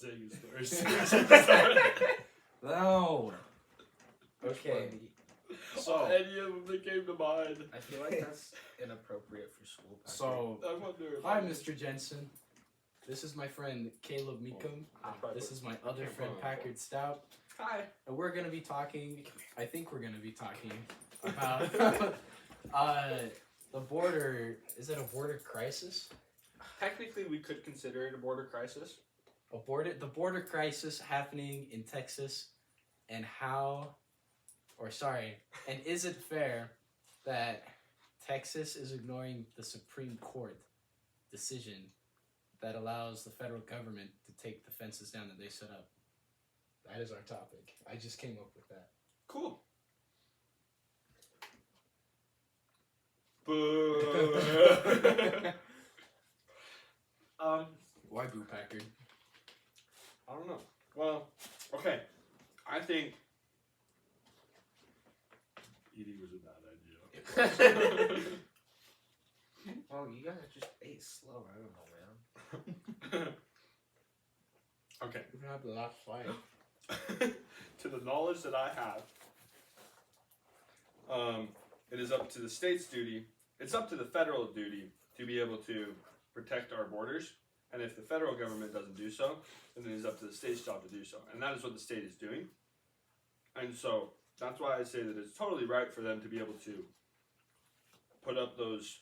saying his stories. No. Okay. So any of them that came to mind. I feel like that's inappropriate for school. Patrick. So, I wonder. hi, Mr. Jensen. This is my friend Caleb Meekum. This is my other friend Packard Stout. Hi. And we're gonna be talking. I think we're gonna be talking about the border. Is it a border crisis? Technically, we could consider it a border crisis. The border crisis happening in Texas, and and is it fair that Texas is ignoring the Supreme Court decision that allows the federal government to take the fences down that they set up? That is our topic. I just came up with that. Cool. Boo. Why Boo Packard? I don't know. Well, okay. I think eating was a bad idea. Well, you guys just ate slow. I don't know, man. Okay. We're gonna have the last fight. To the knowledge that I have, it is up to the state's duty. It's up to the federal duty to be able to protect our borders. And if the federal government doesn't do so, then it is up to the state's job to do so. And that is what the state is doing. And so that's why I say that it's totally right for them to be able to put up those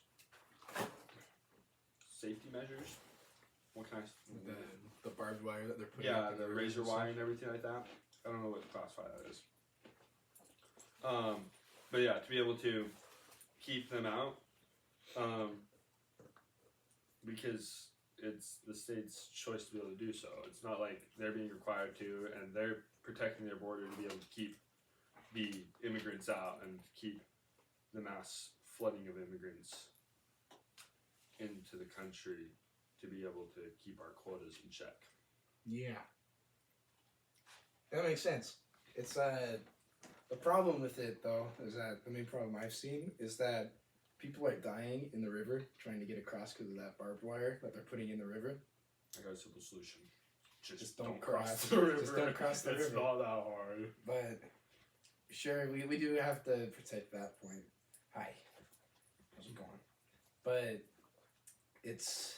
safety measures. What can I? The barbed wire that they're putting. Yeah, up in the roads razor and stuff. wire and everything like that. I don't know what to classify that is. But yeah, to be able to keep them out, because it's the state's choice to be able to do so. It's not like they're being required to, and they're protecting their border to be able to keep the immigrants out and keep the mass flooding of immigrants into the country to be able to keep our quotas in check. Yeah. That makes sense. It's the problem with it though is that the main problem I've seen is that people are dying in the river trying to get across because of that barbed wire that they're putting in the river. I got a simple solution. Just don't cross. the river. Just don't cross the It's river. not that hard. But sure, we do have to protect that point. Hi. How's it going? But it's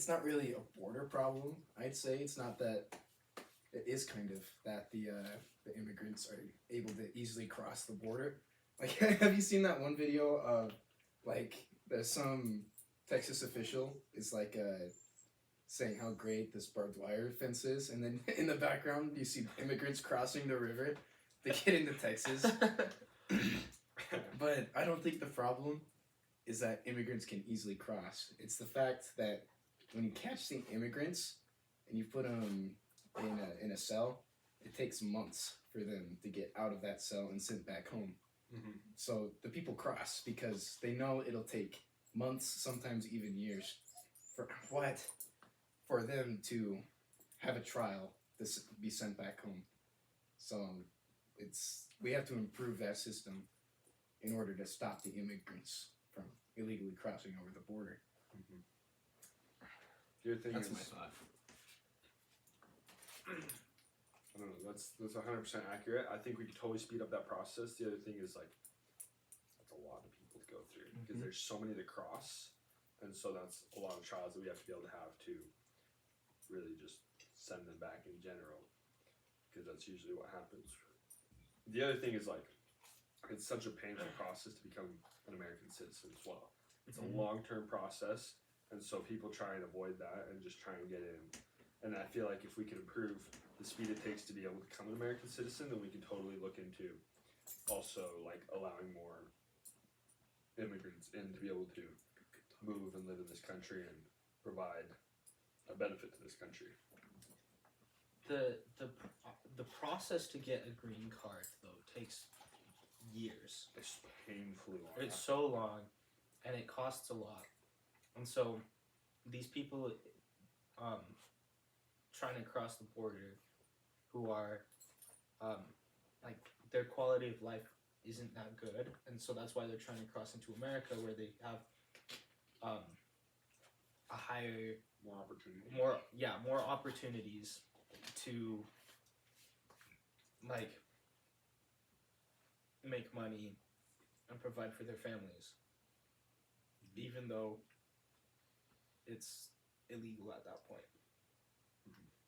not really a border problem, I'd say. It's not that. It is kind of that the immigrants are able to easily cross the border. Like, have you seen that one video of, like, there's some Texas official is like saying how great this barbed wire fence is, and then in the background you see immigrants crossing the river to get into Texas. But I don't think the problem is that immigrants can easily cross. It's the fact that when you catch the immigrants and you put them in a cell, it takes months for them to get out of that cell and sent back home. Mm-hmm. So the people cross because they know it'll take months, sometimes even years, for them to have a trial to be sent back home. So we have to improve that system in order to stop the immigrants from illegally crossing over the border. Mm-hmm. The other thing That's is, my thought. I don't know. That's 100% accurate. I think we could totally speed up that process. The other thing is like that's a lot of people to go through because there's so many to cross, and so that's a lot of trials that we have to be able to have to really just send them back in general, because that's usually what happens. The other thing is like it's such a painful process to become an American citizen as well. It's a long-term process, and so people try and avoid that and just try and get in. And I feel like if we can improve the speed it takes to be able to become an American citizen, then we can totally look into also like allowing more immigrants in to be able to move and live in this country and provide a benefit to this country. The process to get a green card though takes years. It's painfully long. It's so long, and it costs a lot, and so these people trying to cross the border who are like their quality of life isn't that good, and so that's why they're trying to cross into America where they have a higher, More opportunity. more opportunities to like make money and provide for their families, even though it's illegal at that point.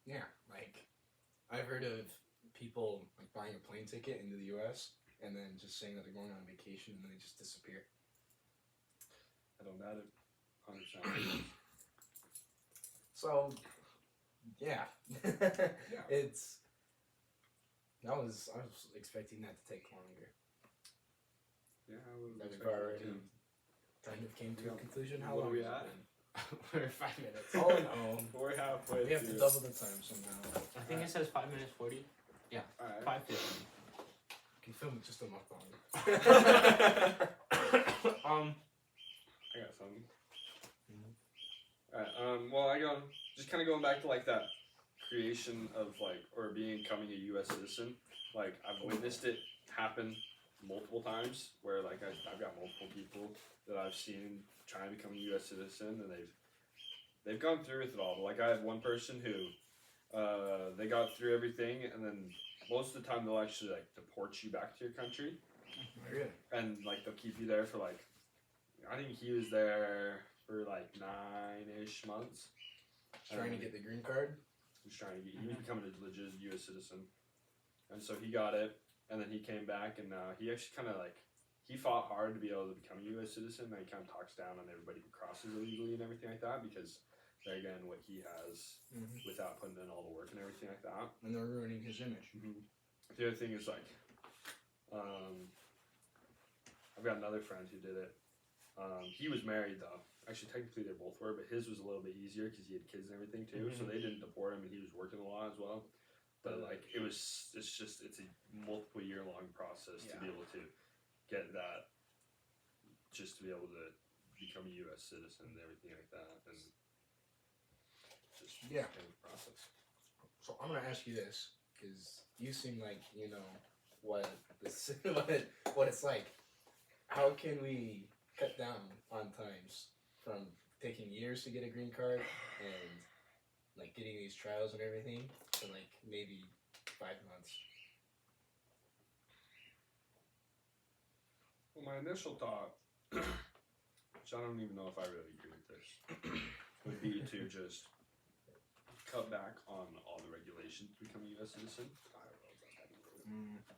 Yeah, like I've heard of people like buying a plane ticket into the U.S. and then just saying that they're going on vacation and then they just disappear. I don't doubt it. 100%. So, yeah, Yeah. I was expecting that to take longer. Yeah, I would That have we've expected already that too. kind of came to a Yeah. conclusion. How What long are we has it at? been? We're 5 minutes. All in all, We're halfway we have to through. double the time somehow. I think it says 5 minutes 40. Alright. 5:50. You can film it just a month longer. I got something. Alright, well, just kind of going back to like that creation of like, or becoming a U.S. citizen. Like, I've witnessed it happen multiple times where like I've got multiple people that I've seen trying to become a U.S. citizen and they've gone through with it all. But like I had one person who, they got through everything and then most of the time they'll actually like deport you back to your country. Really? And like they'll keep you there for like, I think he was there for like 9-ish months. Trying to get the green card? He was becoming a legit U.S. citizen, and so he got it, and then he came back, and he actually kind of like, he fought hard to be able to become a U.S. citizen, and he kind of talks down on everybody who crosses illegally and everything like that, because they're getting what he has without putting in all the work and everything like that. And they're ruining his image. The other thing is like, I've got another friend who did it. He was married though. Actually, technically they both were, but his was a little bit easier because he had kids and everything too. So they didn't deport him, and he was working a lot as well. But like, it's a multiple year long process to be able to get that, just to be able to become a U.S. citizen and everything like that, and just Yeah. kind of process. So I'm gonna ask you this because you seem like you know what this what it's like. How can we cut down on times from taking years to get a green card and like getting these trials and everything to like maybe 5 months? Well, my initial thought, which I don't even know if I really agree with this, would be to just cut back on all the regulations to become a U.S. citizen.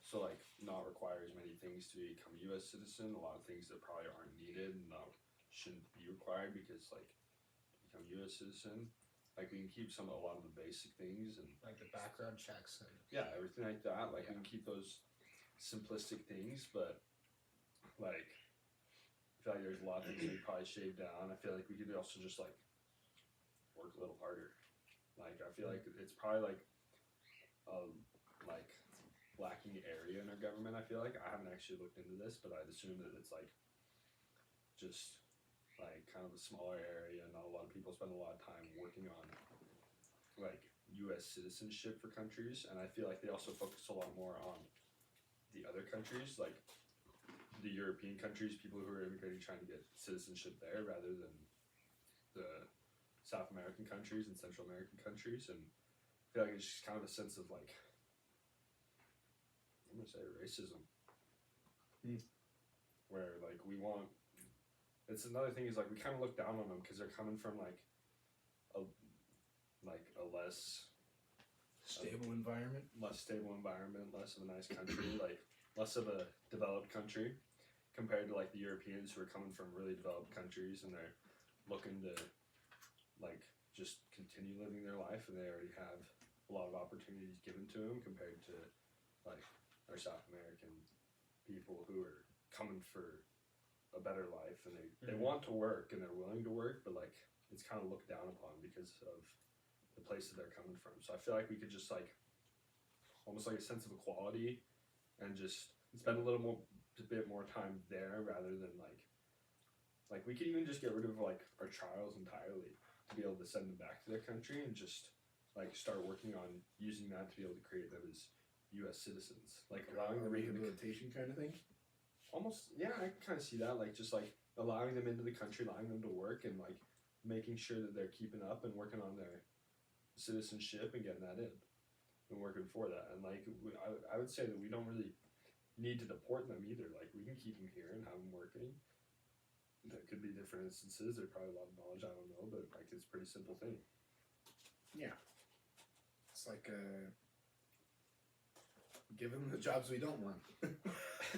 So, like, not require as many things to become a U.S. citizen. A lot of things that probably aren't needed and shouldn't be required because, like, to become a U.S. citizen, like, we can keep a lot of the basic things and Like the background checks and yeah, everything like that. Like, we can keep those simplistic things, but like, I feel like there's a lot of things that we probably shave down. I feel like we could also just like work a little harder. Like, I feel like it's probably like lacking area in our government. I feel like I haven't actually looked into this, but I'd assume that it's like just like kind of a smaller area. Not a lot of people spend a lot of time working on like U.S. citizenship for countries, and I feel like they also focus a lot more on the other countries, like the European countries, people who are immigrating trying to get citizenship there, rather than the South American countries and Central American countries. And I feel like it's just kind of a sense of like, I'm gonna say racism, where like we want. It's another thing is like we kind of look down on them because they're coming from like a less Stable environment. less stable environment, less of a nice country, like less of a developed country compared to like the Europeans who are coming from really developed countries and they're looking to like just continue living their life, and they already have a lot of opportunities given to them compared to like our South American people who are coming for a better life, and they want to work and they're willing to work, but like it's kind of looked down upon because of the place that they're coming from. So I feel like we could just like almost like a sense of equality and just spend a bit more time there rather than like we could even just get rid of like our trials entirely to be able to send them back to their country and just like start working on using that to be able to create them as U.S. citizens, like allowing a them into the rehabilitation kind of thing. almost, yeah, I can kind of see that, like just like allowing them into the country, allowing them to work, and like making sure that they're keeping up and working on their citizenship and getting that in and working for that. And like I would say that we don't really need to deport them either. Like we can keep them here and have them working. There could be different instances. There's probably a lot of knowledge I don't know, but like it's a pretty simple thing. It's like give them the jobs we don't want.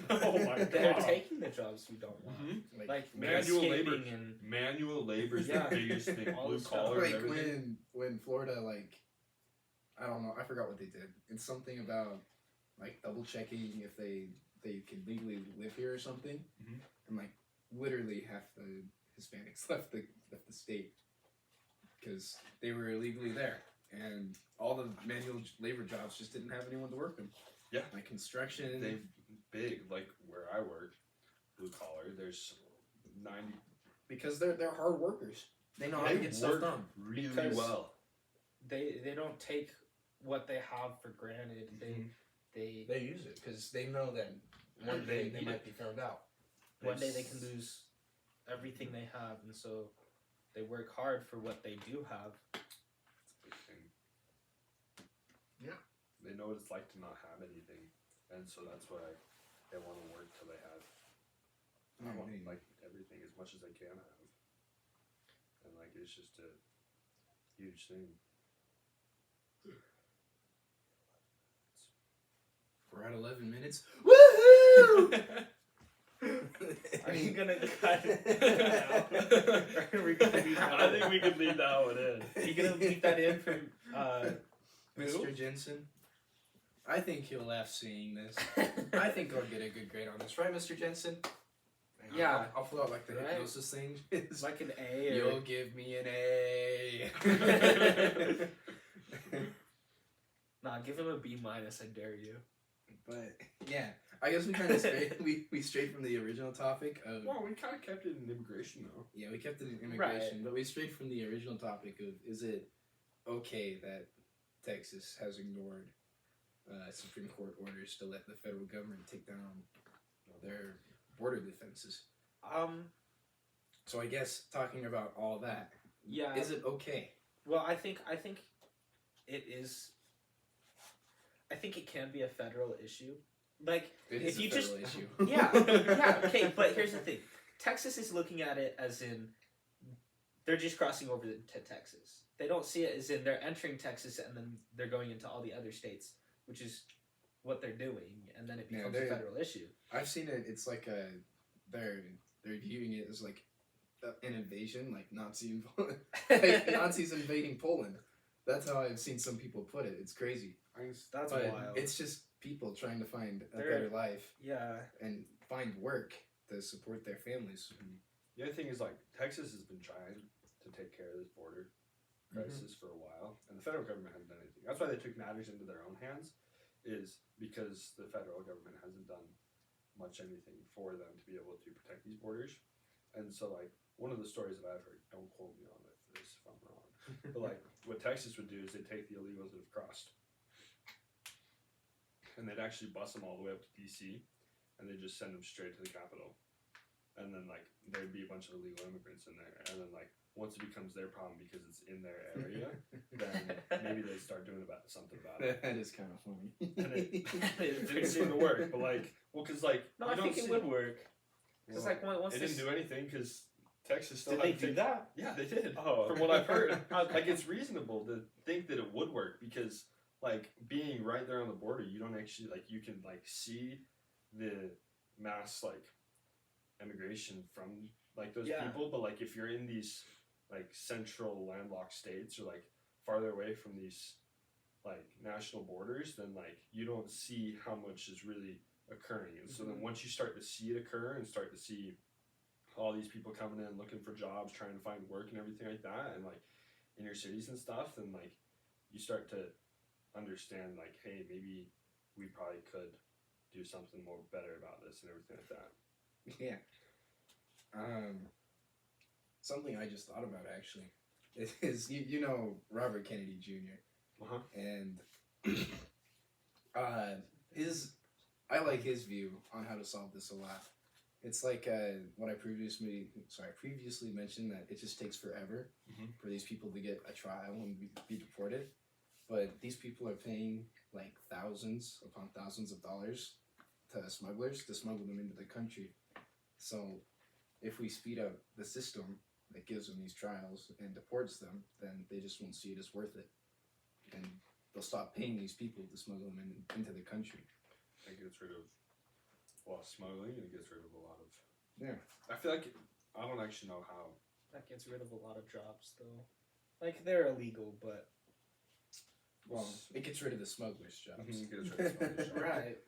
Oh my They're God. taking the jobs we don't want. Mm-hmm. Like Manual labor. landscaping and Manual labor is Yeah. the biggest thing. All Blue this collar and Like everything. when Florida, like, I don't know, I forgot what they did. It's something about like double checking if they can legally live here or something, Mhm. and like literally half the Hispanics left the state because they were illegally there, and all the manual labor jobs just didn't have anyone to work them. Yeah. Like construction. They big like where I work, blue collar. There's 90. because they're hard workers. They know how to They get stuff work done. really Because- well. they don't take what they have for granted. Mhm. They use it because they know that one They day they need might it. be found out. one day they can lose everything they have, and so they work hard for what they do have. It's a big thing. Yeah. They know what it's like to not have anything, and so that's why they want to work till they have like everything as much as they can have, and like it's just a huge thing. We're at 11 minutes. Woohoo! Are you gonna cut it out? Or are we gonna leave that I think we could leave that one in. Are you gonna leave that in for Mr. Jensen? I think he'll laugh seeing this. I think I'll get a good grade on this, right, Mr. Jensen? Yeah. I'll fill out like the Right. hypnosis thing. It's like an A or You'll give me an A. nah, give him a B minus, I dare you. But yeah, I guess we kind of strayed. We strayed from the original topic of Well, we kind of kept it in immigration though. yeah, we kept it in immigration, but we strayed from the original topic of is it okay that Texas has ignored Supreme Court orders to let the federal government take down their border defenses. So I guess talking about all that, Yeah. is it okay? Well, I think it is. I think it can be a federal issue. Like, It If is you a just- federal issue. yeah, yeah, okay, but here's the thing. Texas is looking at it as in they're just crossing over to Texas. They don't see it as in they're entering Texas and then they're going into all the other states, which is what they're doing, and then it Yeah, becomes a they're- federal issue. I've seen it. It's like they're viewing it as like an invasion, like Nazi like Nazis invading Poland. That's how I've seen some people put it. It's crazy. That's But wild. it's just people trying to find a They're- better life Yeah. and find work to support their families. The other thing is like Texas has been trying to take care of this border crisis for a while, and the federal government hasn't done anything. That's why they took matters into their own hands, is because the federal government hasn't done much anything for them to be able to protect these borders. And so like one of the stories that I've heard, don't quote me on this if I'm wrong, but like what Texas would do is they take the illegals that have crossed, and they'd actually bus them all the way up to DC, and they just send them straight to the Capitol. And then like there'd be a bunch of illegal immigrants in there, and then like once it becomes their problem because it's in their area, then maybe they start doing something about it. That is kind of funny. And it didn't seem to work, but like, well, because like No, you I don't think it see- would work. Because well, like once it this, didn't do anything because Texas still did they had to do take- that? Yeah, they did. Oh, From what I've heard, Okay. like it's reasonable to think that it would work because like being right there on the border, you don't actually like you can like see the mass like immigration from like those Yeah. people, but like if you're in these like central landlocked states or like farther away from these like national borders, then like you don't see how much is really occurring. And so then once you start to see it occur and start to see all these people coming in looking for jobs, trying to find work and everything like that, and like in your cities and stuff, then like you start to understand like, hey, maybe we probably could do something more better about this and everything like that. Yeah. Something I just thought about actually is you know Robert Kennedy Jr. Uh-huh. and his I like his view on how to solve this a lot, It's like what I previously mentioned, that it just takes forever Mhm. for these people to get a trial and be deported. But these people are paying like thousands upon thousands of dollars to smugglers to smuggle them into the country. So if we speed up the system that gives them these trials and deports them, then they just won't see it as worth it, and they'll stop paying these people to smuggle them into the country. It gets rid of smuggling, and it gets rid of a lot of. Yeah. I feel like I don't actually know how. That gets rid of a lot of jobs, though. Like, they're illegal, but Well, it gets rid of the smugglers' jobs. Mhm, it gets rid of smugglers' jobs. right.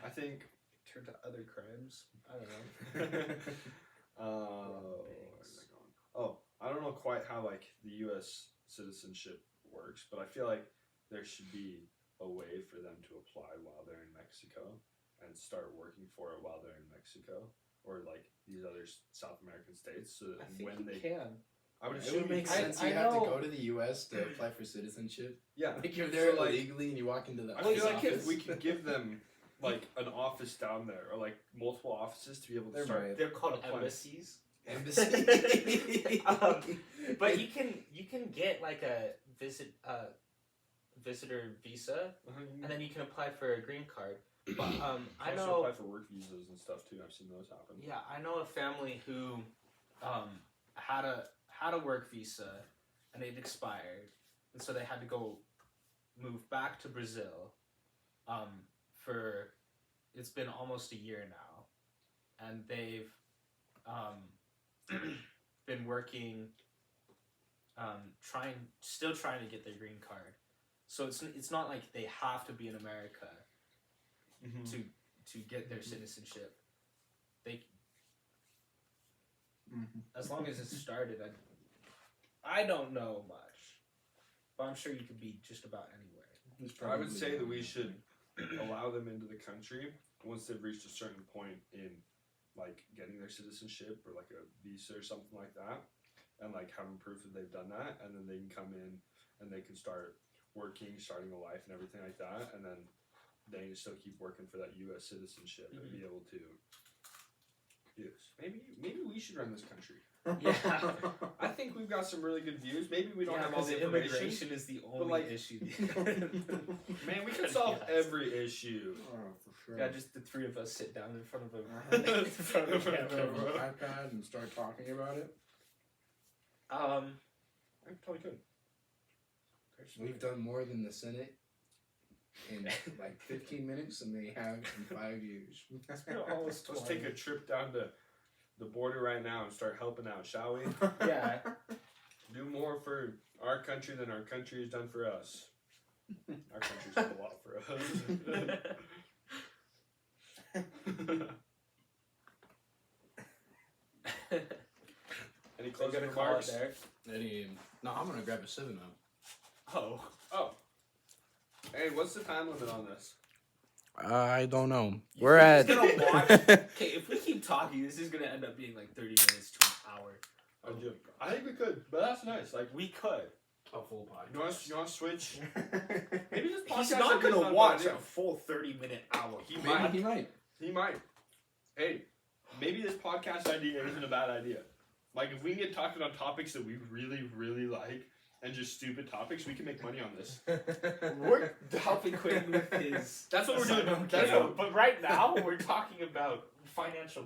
I think. Turn to other crimes. I don't know. Where is that going? Oh, I don't know quite how like the U.S. citizenship works, but I feel like there should be a way for them to apply while they're in Mexico and start working for it while they're in Mexico or like these other South American states, so that I think when you they, can. I would It assume would make you can. sense. I You have to know- go to the U.S. to apply for citizenship. Yeah, Like you're there So, like, illegally and you walk into the I feel like office. if we could give them like an office down there or like multiple offices to be able to They're start. right. They're called Apply. embassies. Embassy. But you can get like a visitor visa, and then you can apply for a green card. But I also know, apply for work visas and stuff too. I've seen those happen. yeah, I know a family who had a work visa, and it expired, and so they had to go move back to Brazil. For it's been almost a year now, and they've been working, still trying to get their green card. So it's not like they have to be in America Mhm. to get their citizenship. They Mhm. as long as it's started. I don't know much, but I'm sure you could be just about anywhere. I would say that we should allow them into the country once they've reached a certain point in like getting their citizenship or like a visa or something like that, and like having proof that they've done that, and then they can come in and they can start working, starting a life and everything like that, and then they can still keep working for that U.S. citizenship and be able to. Yes, maybe we should run this country. Yeah. I think we've got some really good views. Maybe we don't Yeah, have all 'cause the information. immigration is the only like- issue. Man, we could solve every issue. Oh, for sure. Yeah, just the three of us sit down in front of a Uh-huh. in front of a Have camera. an iPad and start talking about it. I probably could. We've done more than the Senate in like 15 minutes than they have in 5 years. It's been almost Let's 20. take a trip down to the border right now and start helping out, shall we? Yeah. Do more for our country than our country has done for us. Our country's done a lot for us. Any So closing gonna call it remarks? there. No, I'm gonna grab a 7-Up. Oh. Oh. Hey, what's the time limit on this? I don't know. You We're think at. he's gonna watch? Okay, if we keep talking, this is gonna end up being like 30 minutes to an hour. I think we could, but that's nice. Like, We could. A full you want to switch? Maybe this podcast He's not idea is gonna a watch bad a full 30-minute hour. He Maybe might. he might. He might. Hey, maybe this podcast idea isn't a bad idea. Like, if we can get talking on topics that we really, really like, and just stupid topics, we can make money on this. We're helping Quinn with his. That's what we're doing. Okay, That's what but right now we're talking about financial